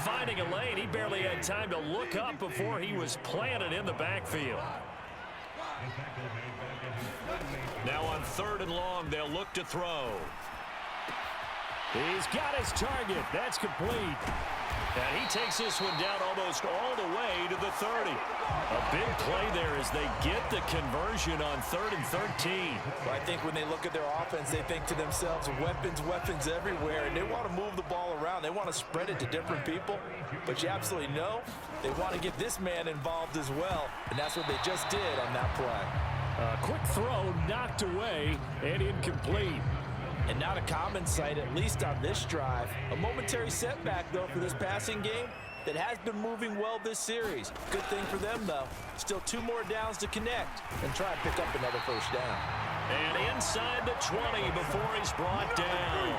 finding a lane. He barely had time to look up before he was planted in the backfield. Now on 3rd and long, they'll look to throw. He's got his target. That's complete. And he takes this one down almost all the way to the 30. A big play there as they get the conversion on 3rd and 13. Well, I think when they look at their offense, they think to themselves, weapons, weapons everywhere, and they want to move the ball around. They want to spread it to different people. But you absolutely know they want to get this man involved as well, and that's what they just did on that play. A quick throw knocked away and incomplete. And not a common sight, at least on this drive. A momentary setback, though, for this passing game that has been moving well this series. Good thing for them, though. Still 2 more downs to connect and try and pick up another first down. And inside the 20 before he's brought down.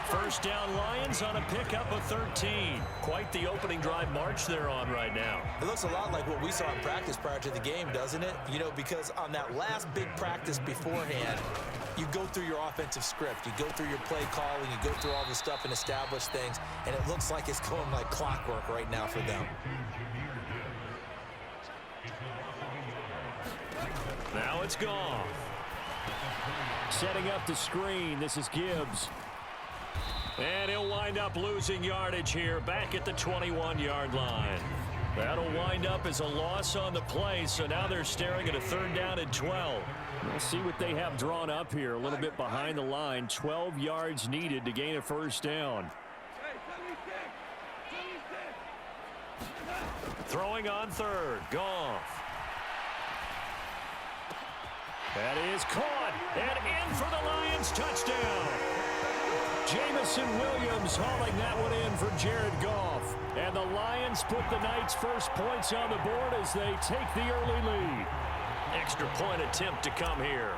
First down Lions on a pickup of 13. Quite the opening drive march they're on right now. It looks a lot like what we saw in practice prior to the game, doesn't it? You know, because on that last big practice beforehand, you go through your offensive script. You go through your play calling. You go through all the stuff and establish things. And it looks like it's going like clockwork right now for them. Now it's Goff. Setting up the screen. This is Gibbs. And he'll wind up losing yardage here back at the 21-yard line. That'll wind up as a loss on the play, so now they're staring at a 3rd down and 12. We'll see what they have drawn up here. A little bit behind the line. 12 yards needed to gain a first down. Throwing on 3rd. Goff. That is caught. And in for the Lions touchdown. Jamison Williams hauling that one in for Jared Goff. And the Lions put the Knights' first points on the board as they take the early lead. Extra point attempt to come here.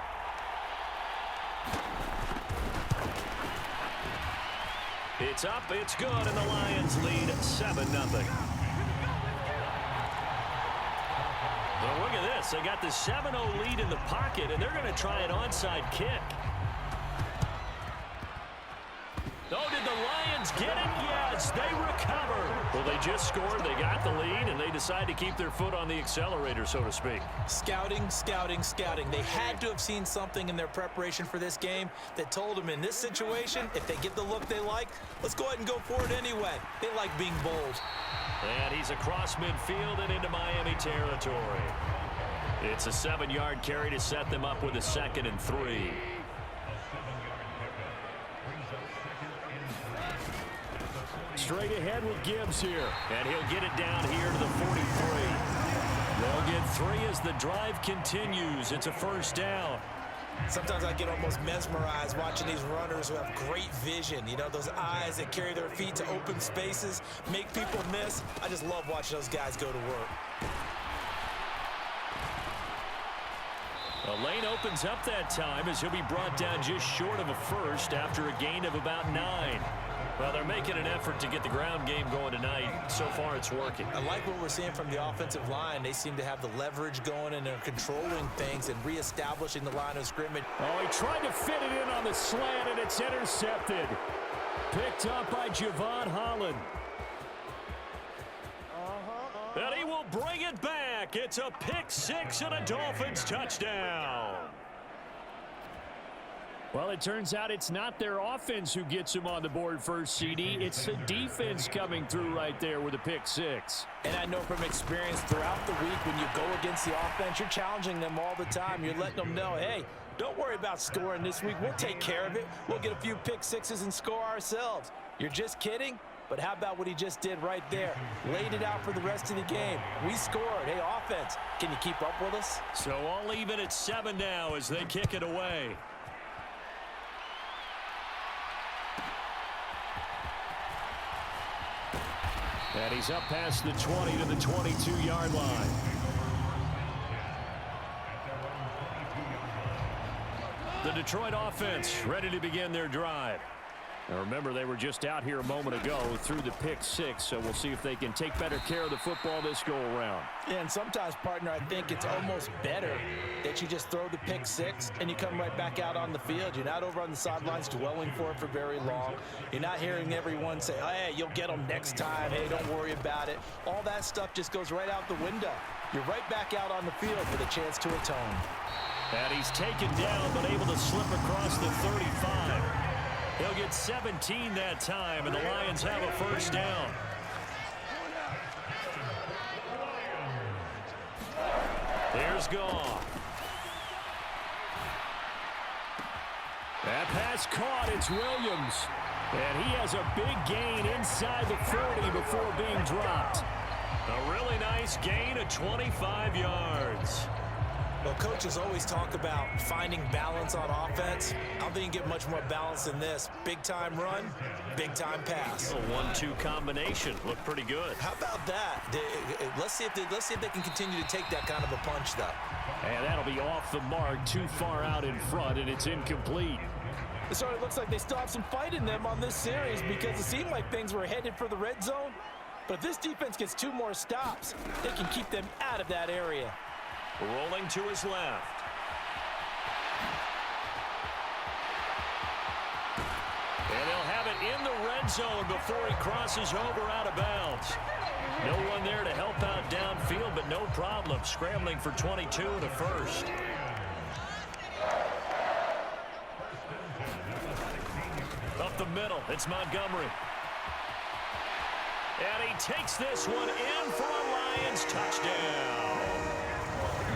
It's up, it's good, and the Lions lead 7-0. Well, look at this. They got the 7-0 lead in the pocket, and they're going to try an onside kick. Oh, did the Lions get it? Yes, they recover. Well, they just scored, they got the lead, and they decide to keep their foot on the accelerator, so to speak. Scouting, scouting, scouting. They had to have seen something in their preparation for this game that told them in this situation, if they get the look they like, let's go ahead and go for it anyway. They like being bold. And he's across midfield and into Miami territory. It's a 7-yard carry to set them up with a 2nd and 3. Straight ahead with Gibbs here. And he'll get it down here to the 43. They'll get 3 as the drive continues. It's a first down. Sometimes I get almost mesmerized watching these runners who have great vision. You know, those eyes that carry their feet to open spaces, make people miss. I just love watching those guys go to work. The lane opens up that time as he'll be brought down just short of a first after a gain of about 9. Well, they're making an effort to get the ground game going tonight. So far, it's working. I like what we're seeing from the offensive line. They seem to have the leverage going, and they're controlling things and reestablishing the line of scrimmage. Oh, he tried to fit it in on the slant, and it's intercepted. Picked up by Javon Holland. And he will bring it back. It's a pick 6 and a Dolphins touchdown. Well, it turns out it's not their offense who gets him on the board first, CD. It's the defense coming through right there with a pick 6. And I know from experience throughout the week when you go against the offense, you're challenging them all the time. You're letting them know, hey, don't worry about scoring this week. We'll take care of it. We'll get a few pick 6s and score ourselves. You're just kidding? But how about what he just did right there? Laid it out for the rest of the game. We scored. Hey, offense, can you keep up with us? So all even at 7 now as they kick it away. And he's up past the 20 to the 22-yard line. The Detroit offense ready to begin their drive. Now remember, they were just out here a moment ago through the pick six, so we'll see if they can take better care of the football this go-around. Yeah, and sometimes, partner, I think it's almost better that you just throw the pick six and you come right back out on the field. You're not over on the sidelines dwelling for it for very long. You're not hearing everyone say, hey, you'll get them next time. Hey, don't worry about it. All that stuff just goes right out the window. You're right back out on the field with a chance to atone. And he's taken down, but able to slip across the 35. He'll get 17 that time, and the Lions have a first down. There's Goff. That pass caught. It's Williams. And he has a big gain inside the 40 before being dropped. A really nice gain of 25 yards. Well, coaches always talk about finding balance on offense. I don't think you get much more balance than this. Big-time run, big-time pass. A 1-2 combination. Looked pretty good. How about that? Let's see if they can continue to take that kind of a punch, though. And that'll be off the mark, too far out in front, and it's incomplete. It sort of looks like they still have some fight in them on this series because it seemed like things were headed for the red zone. But if this defense gets 2 more stops, they can keep them out of that area. Rolling to his left. And he'll have it in the red zone before he crosses over out of bounds. No one there to help out downfield, but no problem. Scrambling for 22 and a first. Up the middle, it's Montgomery. And he takes this one in for a Lions touchdown.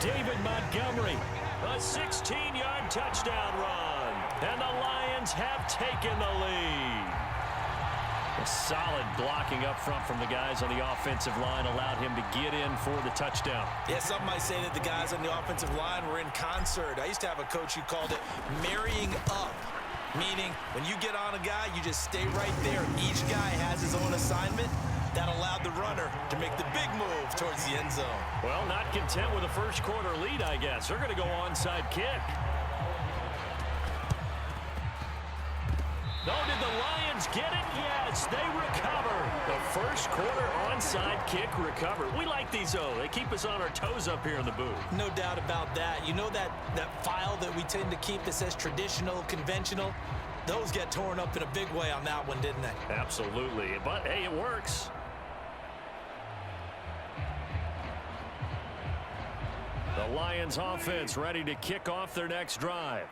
David Montgomery, a 16-yard touchdown run. And the Lions have taken the lead. A solid blocking up front from the guys on the offensive line allowed him to get in for the touchdown. Yeah, some might say that the guys on the offensive line were in concert. I used to have a coach who called it marrying up, meaning when you get on a guy, you just stay right there. Each guy has his own assignment. That allowed the runner to make the big move towards the end zone. Well, not content with a first quarter lead, I guess. They're going to go onside kick. Oh, did the Lions get it? Yes, they recover. The first quarter onside kick recovered. We like these, though. They keep us on our toes up here in the booth. No doubt about that. You know that file that we tend to keep that says traditional, conventional? Those get torn up in a big way on that one, didn't they? Absolutely. But, hey, it works. The Lions offense ready to kick off their next drive.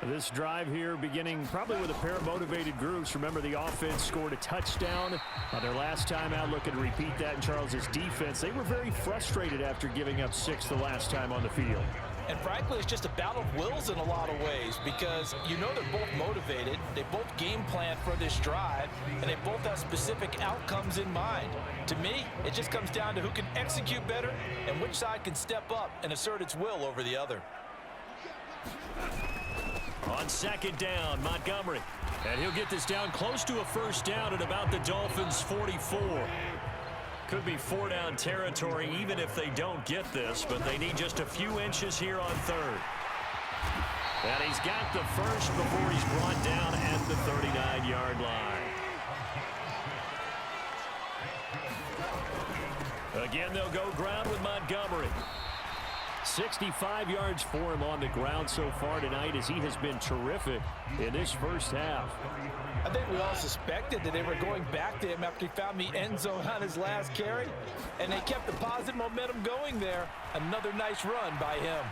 This drive here beginning probably with a pair of motivated groups. Remember, the offense scored a touchdown their last time out. Looking to repeat that in Charles's defense. They were very frustrated after giving up 6 the last time on the field. And frankly, it's just a battle of wills in a lot of ways because you know they're both motivated. They both game plan for this drive, and they both have specific outcomes in mind. To me, it just comes down to who can execute better and which side can step up and assert its will over the other. On second down, Montgomery. And he'll get this down close to a first down at about the Dolphins' 44. Could be 4-down territory even if they don't get this, but they need just a few inches here on third. And he's got the first before he's brought down at the 39-yard line. Again, they'll go ground with Montgomery. 65 yards for him on the ground so far tonight as he has been terrific in this first half. I think we all suspected that they were going back to him after he found the end zone on his last carry, and they kept the positive momentum going there. Another nice run by him.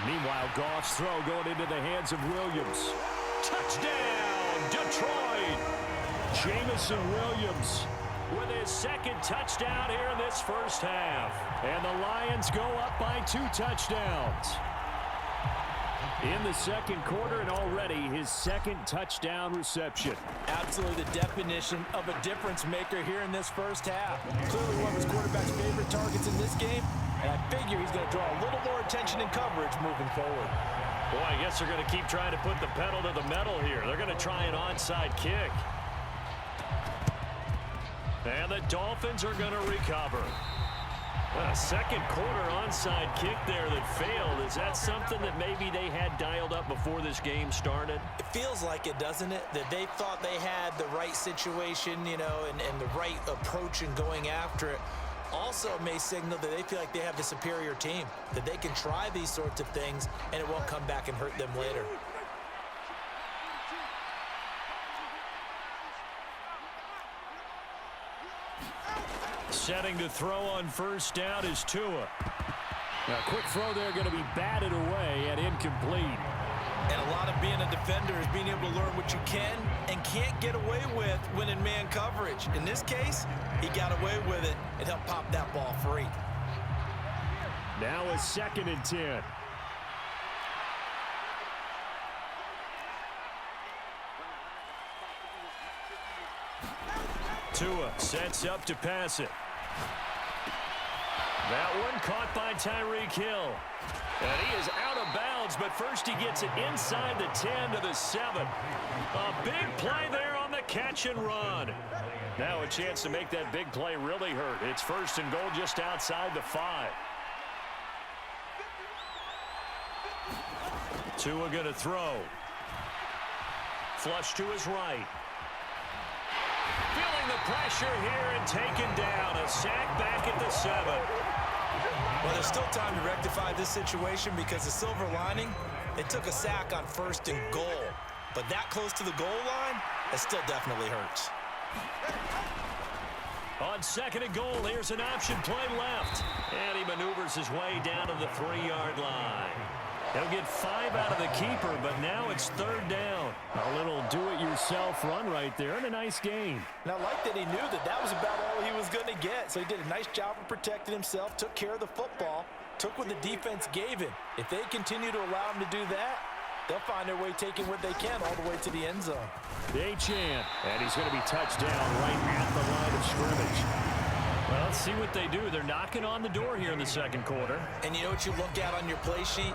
Meanwhile, Goff's throw going into the hands of Williams. Touchdown, Detroit! Jamison Williams with his second touchdown here in this first half. And the Lions go up by 2 touchdowns in the second quarter, and already his second touchdown reception. Absolutely the definition of a difference maker here in this first half. Clearly one of his quarterback's favorite targets in this game, and I figure he's going to draw a little more attention and coverage moving forward. Boy, I guess they're going to keep trying to put the pedal to the metal here. They're going to try an onside kick. And the Dolphins are going to recover. A second quarter onside kick there that failed. Is that something that maybe they had dialed up before this game started? It feels like it, doesn't it? That they thought they had the right situation, you know, and the right approach in going after it. Also may signal that they feel like they have the superior team, that they can try these sorts of things and it won't come back and hurt them later. Setting to throw on first down is Tua. Now, quick throw there going to be batted away and incomplete. And a lot of being a defender is being able to learn what you can and can't get away with when in man coverage. In this case, he got away with it and helped pop that ball free. Now a 2nd and 10. Tua sets up to pass it. That one caught by Tyreek Hill. And he is out of bounds, but first he gets it inside the 10 to the 7. A big play there on the catch and run. Now a chance to make that big play really hurt. It's 1st and goal just outside the 5. Tua going to throw. Flush to his right. Feeling the pressure here and taken down. A sack back at the 7. Well, there's still time to rectify this situation because the silver lining, it took a sack on 1st and goal. But that close to the goal line, it still definitely hurts. On 2nd and goal, here's an option play left. And he maneuvers his way down to the 3-yard line. He'll get 5 out of the keeper, but now it's 3rd down. A little do-it-yourself run right there and a nice gain. And I like that he knew that that was about all he was going to get. So he did a nice job of protecting himself, took care of the football, took what the defense gave him. If they continue to allow him to do that, they'll find their way taking what they can all the way to the end zone. Achane, and he's going to be touched down right at the line of scrimmage. Well, let's see what they do. They're knocking on the door here in the 2nd quarter. And you know what you look at on your play sheet?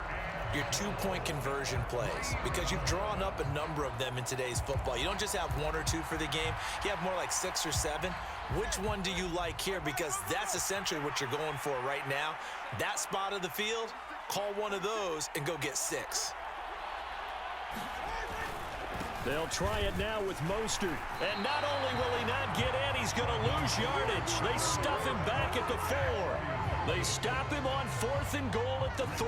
Your 2-point conversion plays, because you've drawn up a number of them in today's football. You don't just have 1 or 2 for the game. You have more like 6 or 7. Which one do you like here? Because that's essentially what you're going for right now. That spot of the field, call one of those and go get 6. They'll try it now with Mostert. And not only will he not get in, he's going to lose yardage. They stuff him back at the 4. They stop him on 4th and goal at the 3.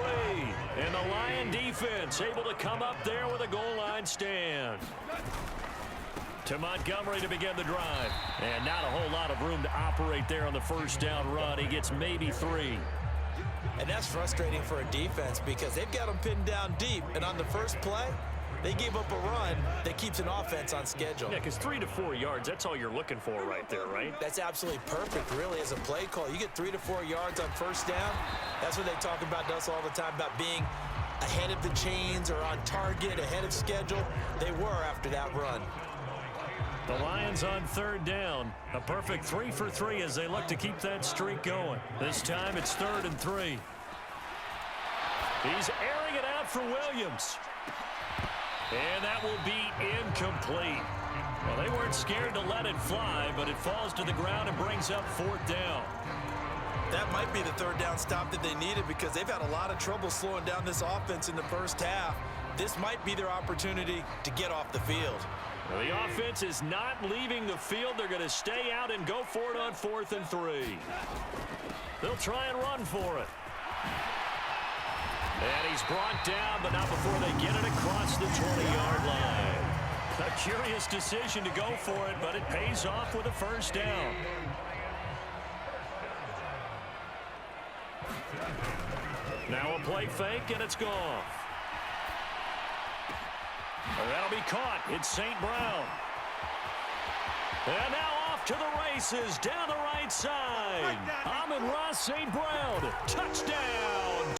And the Lion defense able to come up there with a goal line stand. To Montgomery to begin the drive. And not a whole lot of room to operate there on the 1st down run. He gets maybe 3. And that's frustrating for a defense because they've got him pinned down deep. And on the first play, they gave up a run that keeps an offense on schedule. Yeah, because 3 to 4 yards, that's all you're looking for right there, right? That's absolutely perfect, really, as a play call. You get 3 to 4 yards on 1st down. That's what they talk about us all the time, about being ahead of the chains or on target, ahead of schedule. They were after that run. The Lions on 3rd down. A perfect 3 for 3 as they look to keep that streak going. This time it's 3rd and 3. He's airing it out for Williams. And that will be incomplete. Well, they weren't scared to let it fly, but it falls to the ground and brings up 4th down. That might be the 3rd down stop that they needed because they've had a lot of trouble slowing down this offense in the 1st half. This might be their opportunity to get off the field. Well, the offense is not leaving the field. They're going to stay out and go for it on 4th and 3. They'll try and run for it. And he's brought down, but not before they get it across the 20-yard line. A curious decision to go for it, but it pays off with a 1st down. Now a play fake, and it's gone. That'll be caught. It's St. Brown. And now off to the races down the right side. Amon-Ra St. Brown. Touchdown.